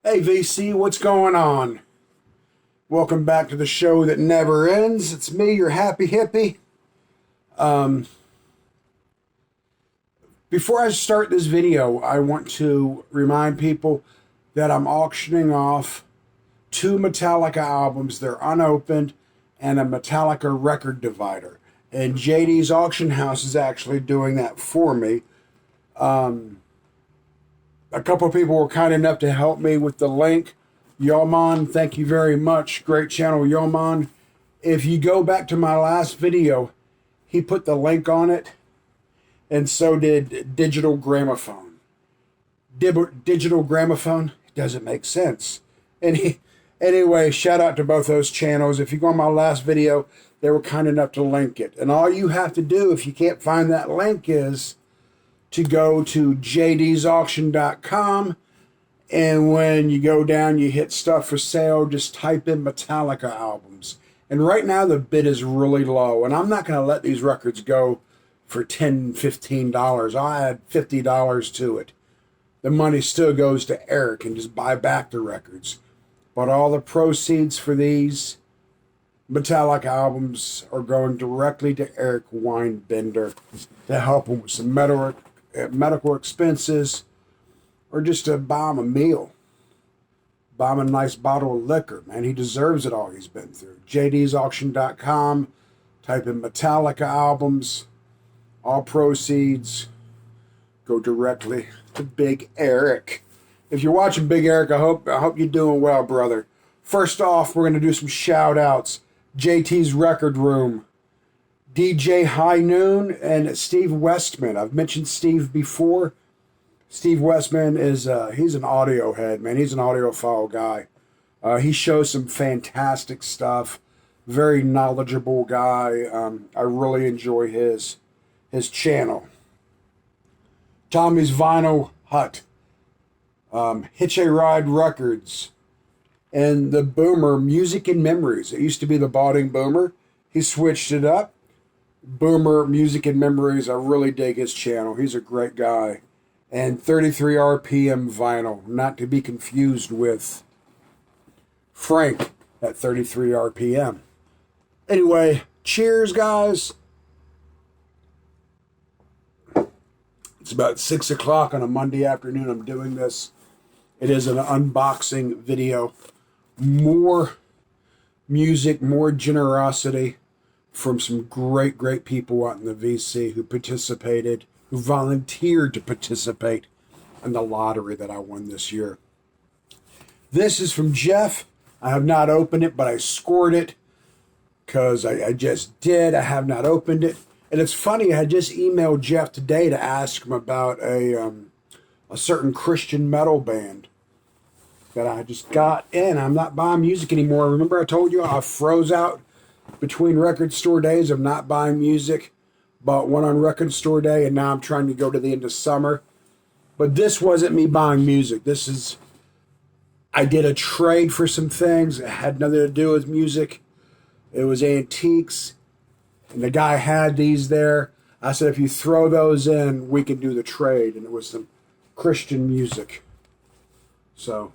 Hey VC, what's going on? Welcome back to the show that never ends. It's me, your happy hippie. Before I start this video, I want to remind people that I'm auctioning off two Metallica albums. They're unopened, and a Metallica record divider. And JD's Auction House is actually doing that for me. A couple of people were kind enough to help me with the link. Yoman, thank you very much. Great channel, Yoman. If you go back to my last video, he put the link on it, and so did Digital Gramophone. Digital Gramophone? It doesn't make sense. Anyway, shout out to both those channels. If you go on my last video, they were kind enough to link it. And all you have to do, if you can't find that link, is to go to jdsauction.com, and when you go down, you hit stuff for sale, just type in Metallica albums. And right now the bid is really low, and I'm not going to let these records go for $10, $15. I'll add $50 to it. The money still goes to Eric, and just buy back the records. But all the proceeds for these Metallica albums are going directly to Eric Weinbender to help him with some medical expenses, or just to buy him a meal, buy him a nice bottle of liquor. Man, he deserves it all he's been through. jdsauction.com, type in Metallica albums. All proceeds go directly to Big Eric. If you're watching Big Eric, I hope you're doing well, brother. First off, we're going to do some shout outs. JT's Record Room, DJ High Noon, and Steve Westman. I've mentioned Steve before. Steve Westman is he's an audio head, man. He's an audiophile guy. He shows some fantastic stuff. Very knowledgeable guy. I really enjoy his channel. Tommy's Vinyl Hut, Hitch a Ride Records, and the Boomer Music and Memories. It used to be the Balding Boomer. He switched it up. Boomer Music and Memories. I really dig his channel. He's a great guy. And 33 RPM Vinyl, not to be confused with Frank at 33 RPM. Anyway, cheers, guys. It's about 6 o'clock on a Monday afternoon. I'm doing this. It is an unboxing video. More music, more generosity from some great people out in the VC who participated, who volunteered to participate in the lottery that I won this year. This is from Jeff. I have not opened it, but I scored it because I just did. I have not opened it. And it's funny, I just emailed Jeff today to ask him about a certain Christian metal band that I just got in. I'm not buying music anymore. Remember I told you I froze out between record store days of not buying music? Bought one on record store day, and now I'm trying to go to the end of summer. But this wasn't me buying music. I did a trade for some things. It had nothing to do with music. It was antiques. And the guy had these there. I said, if you throw those in, we can do the trade. And it was some Christian music. So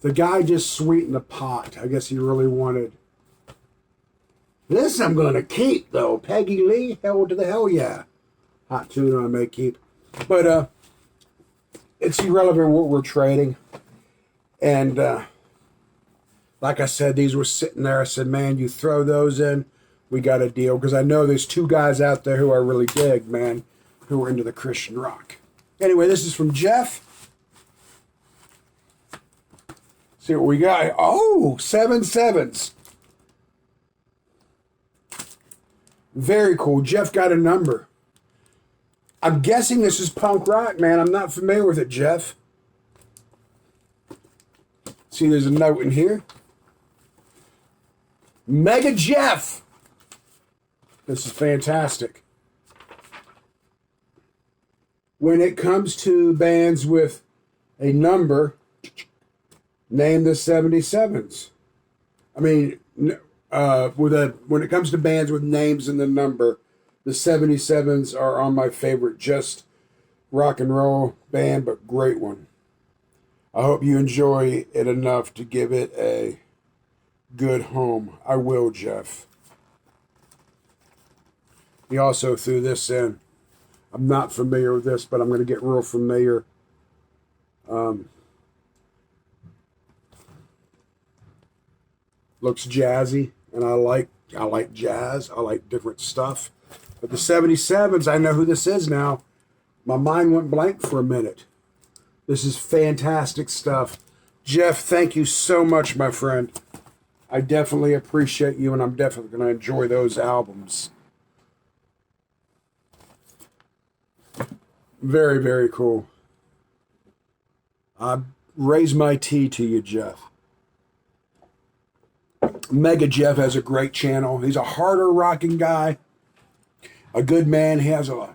the guy just sweetened the pot. I guess he really wanted. This I'm going to keep, though. Peggy Lee, hell to the hell yeah. Hot tuna I may keep. But it's irrelevant what we're trading. And like I said, these were sitting there. I said, man, you throw those in, we got a deal. Because I know there's two guys out there who I really dig, man, who are into the Christian rock. Anyway, this is from Jeff. See what we got. Oh, 7 sevens. Very cool. Jeff got a number. I'm guessing this is punk rock, man. I'm not familiar with it, Jeff. See, there's a note in here. Mega Jeff. This is fantastic. When it comes to bands with a number, name the 77s. I mean, when it comes to bands with names in the number, the 77s are on my favorite just rock and roll band, but great one. I hope you enjoy it enough to give it a good home. I will, Jeff. He also threw this in. I'm not familiar with this, but I'm going to get real familiar. Looks jazzy, and I like jazz. I like different stuff. But the 77s, I know who this is now. My mind went blank for a minute. This is fantastic stuff. Jeff, thank you so much, my friend. I definitely appreciate you, and I'm definitely going to enjoy those albums. Very, very cool. I raise my tea to you, Jeff. Mega Jeff has a great channel. He's a harder rocking guy, a good man. He has a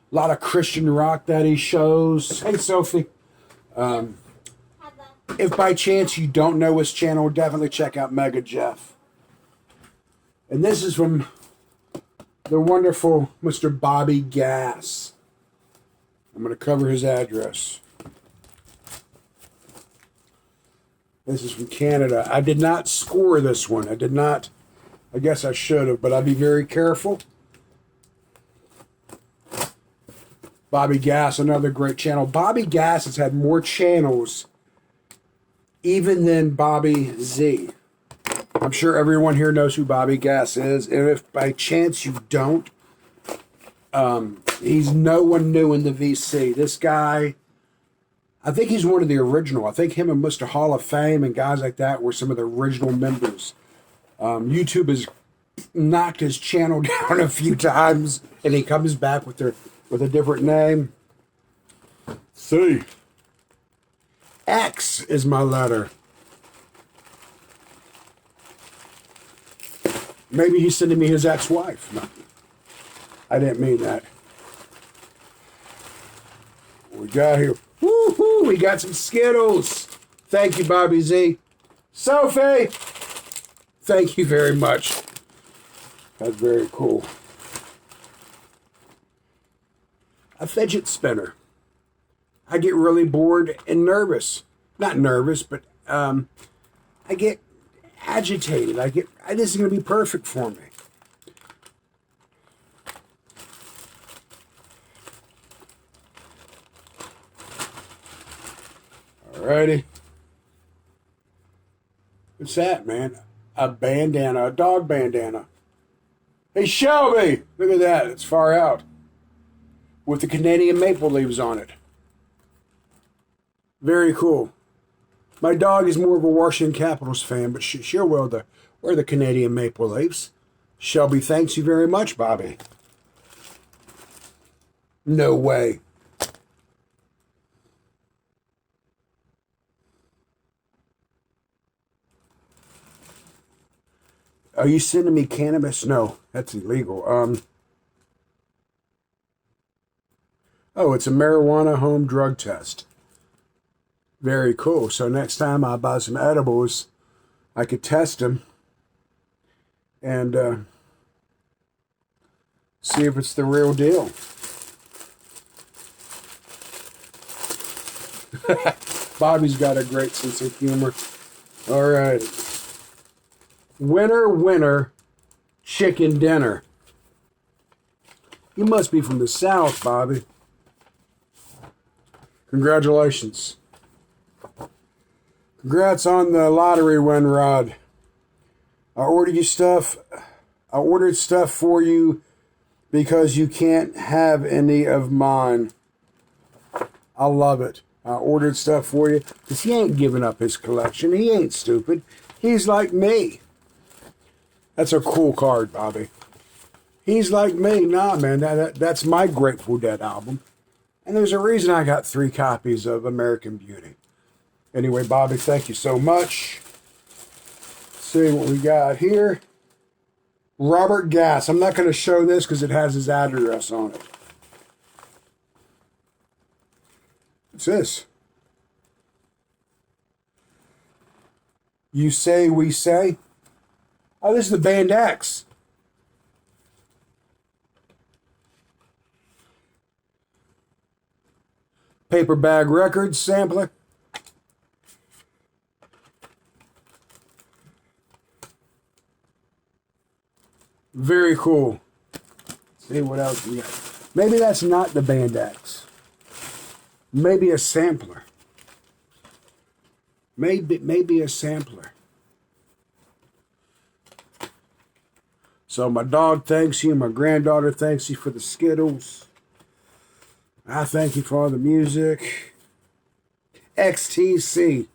lot of Christian rock that he shows. Hey, Sophie. If by chance you don't know his channel, definitely check out Mega Jeff. And this is from the wonderful Mr. Bobby Gass. I'm going to cover his address. This is from Canada. I did not score this one. I did not. I guess I should have, but I'd be very careful. Bobby Gass, another great channel. Bobby Gass has had more channels even than Bobby Z. I'm sure everyone here knows who Bobby Gass is. And if by chance you don't, he's no one new in the VC. This guy, I think he's one of the original. I think him and Mr. Hall of Fame and guys like that were some of the original members. YouTube has knocked his channel down a few times, and he comes back with a different name. C. X is my letter. Maybe he's sending me his ex-wife. No, I didn't mean that. What we got here? Woohoo! We got some Skittles. Thank you, Bobby Z. Sophie! Thank you very much. That's very cool. A fidget spinner. I get really bored and nervous. Not nervous, but I get agitated. This is going to be perfect for me. Alrighty. What's that, man? A bandana, a dog bandana. Hey, Shelby! Look at that. It's far out. With the Canadian maple leaves on it. Very cool. My dog is more of a Washington Capitals fan, but she'll wear the Canadian maple leaves. Shelby, thanks you very much, Bobby. No way. Are you sending me cannabis? No, that's illegal. Oh, it's a marijuana home drug test. Very cool. So next time I buy some edibles, I could test them and see if it's the real deal. Bobby's got a great sense of humor. All right. Winner, winner, chicken dinner. You must be from the South, Bobby. Congratulations. Congrats on the lottery win, Rod. I ordered stuff for you because you can't have any of mine. I love it. I ordered stuff for you because he ain't giving up his collection. He ain't stupid. He's like me. That's a cool card, Bobby. He's like me. Nah, man, that's my Grateful Dead album. And there's a reason I got 3 copies of American Beauty. Anyway, Bobby, thank you so much. Let's see what we got here. Robert Gass. I'm not going to show this because it has his address on it. What's this? You Say, We Say. Oh, this is the band X. Paper Bag Records sampler. Very cool. Let's see what else we got. Maybe that's not the Band X. Maybe a sampler. Maybe a sampler. So my dog thanks you. My granddaughter thanks you for the Skittles. I thank you for all the music. XTC.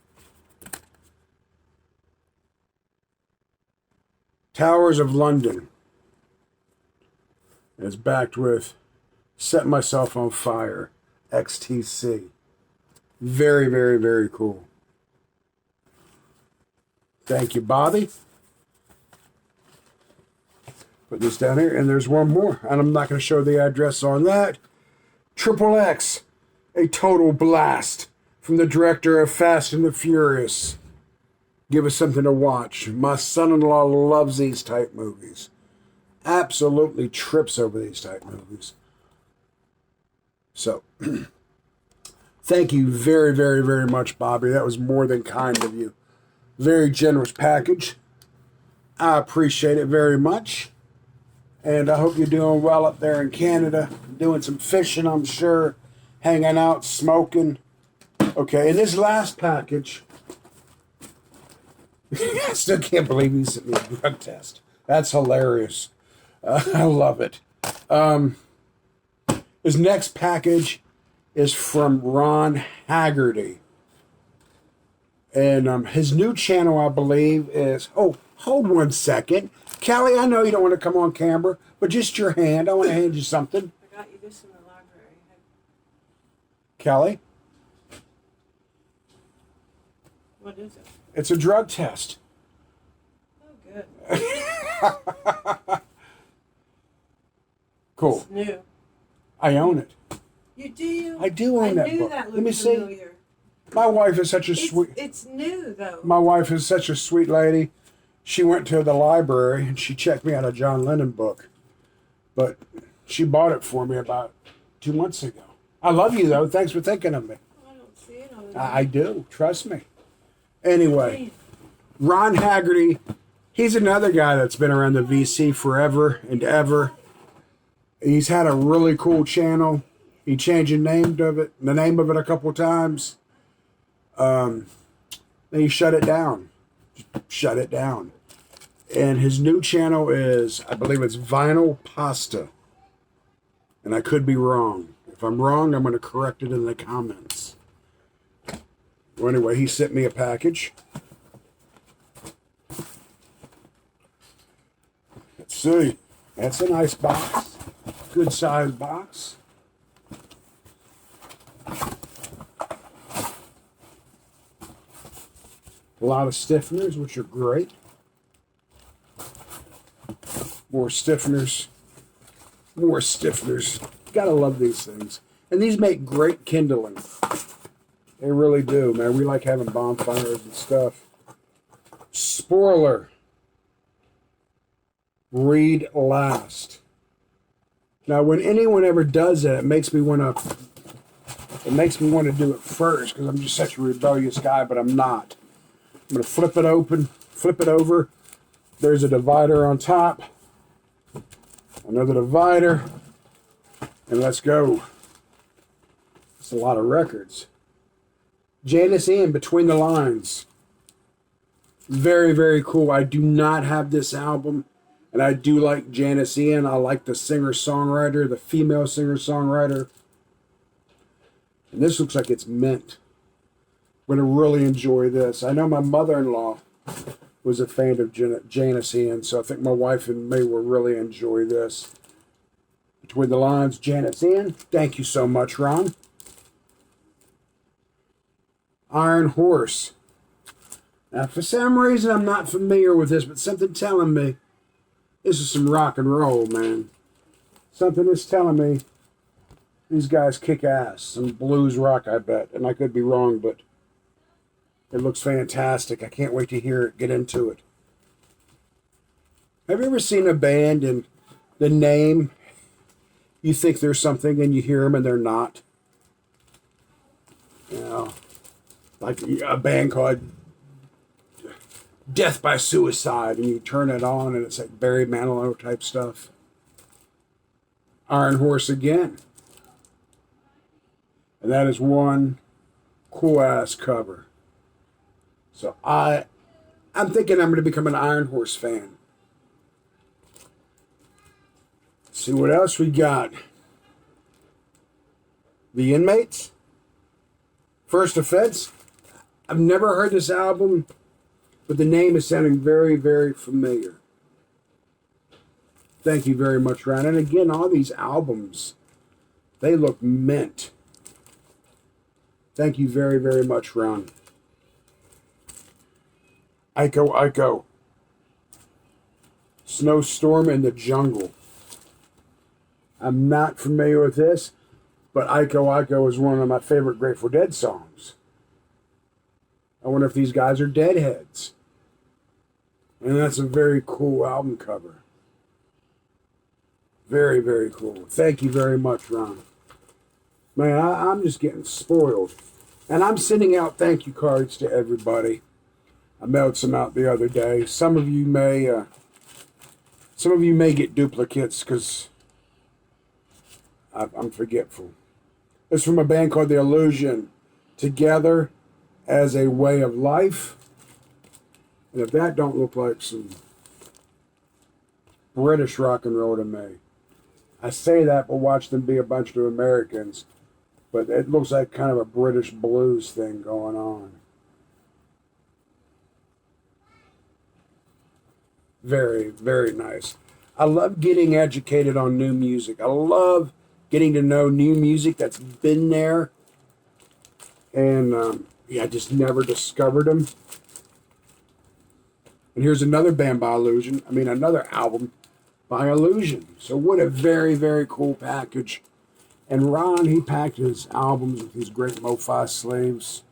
Towers of London. It's backed with Set Myself on Fire. XTC. Very, very, very cool. Thank you, Bobby. Put this down here, and there's one more. And I'm not going to show the address on that. Triple X, a total blast from the director of Fast and the Furious. Give us something to watch. My son-in-law loves these type movies. Absolutely trips over these type movies. So, thank you very, very, very much, Bobby. That was more than kind of you. Very generous package. I appreciate it very much. And I hope you're doing well up there in Canada. Doing some fishing, I'm sure. Hanging out, smoking. Okay, and this last package, I still can't believe he sent me a drug test. That's hilarious. I love it. His next package is from Ron Haggerty. And his new channel, I believe, is... Oh, hold one second. Callie, I know you don't want to come on camera, but just your hand. I want to hand you something. I got you this in the library. Callie? What is it? It's a drug test. Oh, good. Cool. It's new. I own it. You do? I do own that book. I knew that looked Let me familiar. see. My wife is such a sweet... It's new, though. My wife is such a sweet lady. She went to the library and she checked me out a John Lennon book. But she bought it for me about 2 months ago. I love you, though. Thanks for thinking of me. I don't see it on there. I do. Trust me. Anyway, Ron Haggerty, he's another guy that's been around the VC forever and ever. He's had a really cool channel. He changed the name of it a couple times. Then he shut it down. Shut it down. And his new channel is, I believe it's Vinyl Pasta. And I could be wrong. If I'm wrong, I'm going to correct it in the comments. Well, anyway, he sent me a package. Let's see. That's a nice box. Good sized box. A lot of stiffeners, which are great. More stiffeners. More stiffeners. Gotta love these things. And these make great kindling. They really do, man. We like having bonfires and stuff. Spoiler. Read last. Now, when anyone ever does that, it makes me want to do it first because I'm just such a rebellious guy, but I'm not. I'm going to flip it open, flip it over. There's a divider on top. Another divider. And let's go. It's a lot of records. Janis Ian, Between the Lines. Very, very cool. I do not have this album. And I do like Janis Ian. I like the singer-songwriter, the female singer-songwriter. And this looks like it's mint. I'm going to really enjoy this. I know my mother-in-law was a fan of Janis Ian, so I think my wife and me will really enjoy this. Between the Lines, Janis Ian. Thank you so much, Ron. Iron Horse. Now, for some reason, I'm not familiar with this, but something telling me this is some rock and roll, man. Something is telling me these guys kick ass. Some blues rock, I bet. And I could be wrong, but it looks fantastic. I can't wait to hear it, get into it. Have you ever seen a band and the name, you think there's something and you hear them and they're not? You know, like a band called Death by Suicide, and you turn it on and it's like Barry Manilow type stuff. Iron Horse again. And that is one cool ass cover. So I'm thinking I'm going to become an Iron Horse fan. Let's see what else we got. The Inmates. First Offense. I've never heard this album, but the name is sounding very, very familiar. Thank you very much, Ryan. And again, all these albums, they look mint. Thank you very, very much, Ron. Iko. Snowstorm in the Jungle. I'm not familiar with this, but Iko is one of my favorite Grateful Dead songs. I wonder if these guys are Deadheads. And that's a very cool album cover. Very, very cool. Thank you very much, Ron. Man, I'm just getting spoiled. And I'm sending out thank you cards to everybody. I mailed some out the other day. Some of you may get duplicates because I'm forgetful. It's from a band called The Illusion. Together as a Way of Life. And if that don't look like some British rock and roll to me. I say that, but watch them be a bunch of Americans. But it looks like kind of a British blues thing going on. Very, very nice. I love getting educated on new music. I love getting to know new music that's been there. And I just never discovered them. And here's another band by Illusion. Another album by Illusion. So what a very, very cool package. And Ron, he packed his albums with these great MoFi sleeves.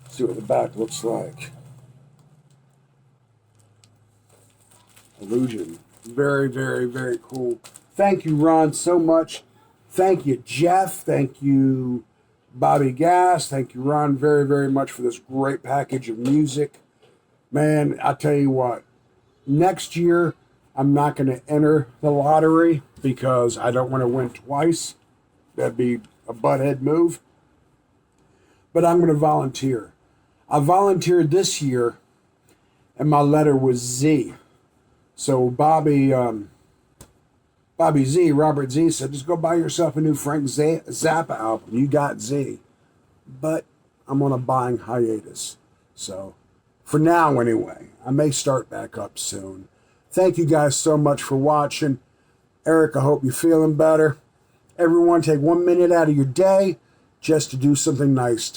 See what the back looks like. Illusion. Very, very, very cool. Thank you, Ron, so much. Thank you, Jeff. Thank you, Bobby Gass. Thank you, Ron, very, very much for this great package of music. Man, I tell you what, next year, I'm not going to enter the lottery because I don't want to win twice. That'd be a butthead move. But I'm going to volunteer. I volunteered this year, and my letter was Z. So Robert Z said, just go buy yourself a new Frank Zappa album. You got Z. But I'm on a buying hiatus. So for now anyway, I may start back up soon. Thank you guys so much for watching. Eric, I hope you're feeling better. Everyone, take 1 minute out of your day just to do something nice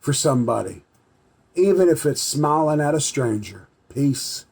for somebody. Even if it's smiling at a stranger. Peace.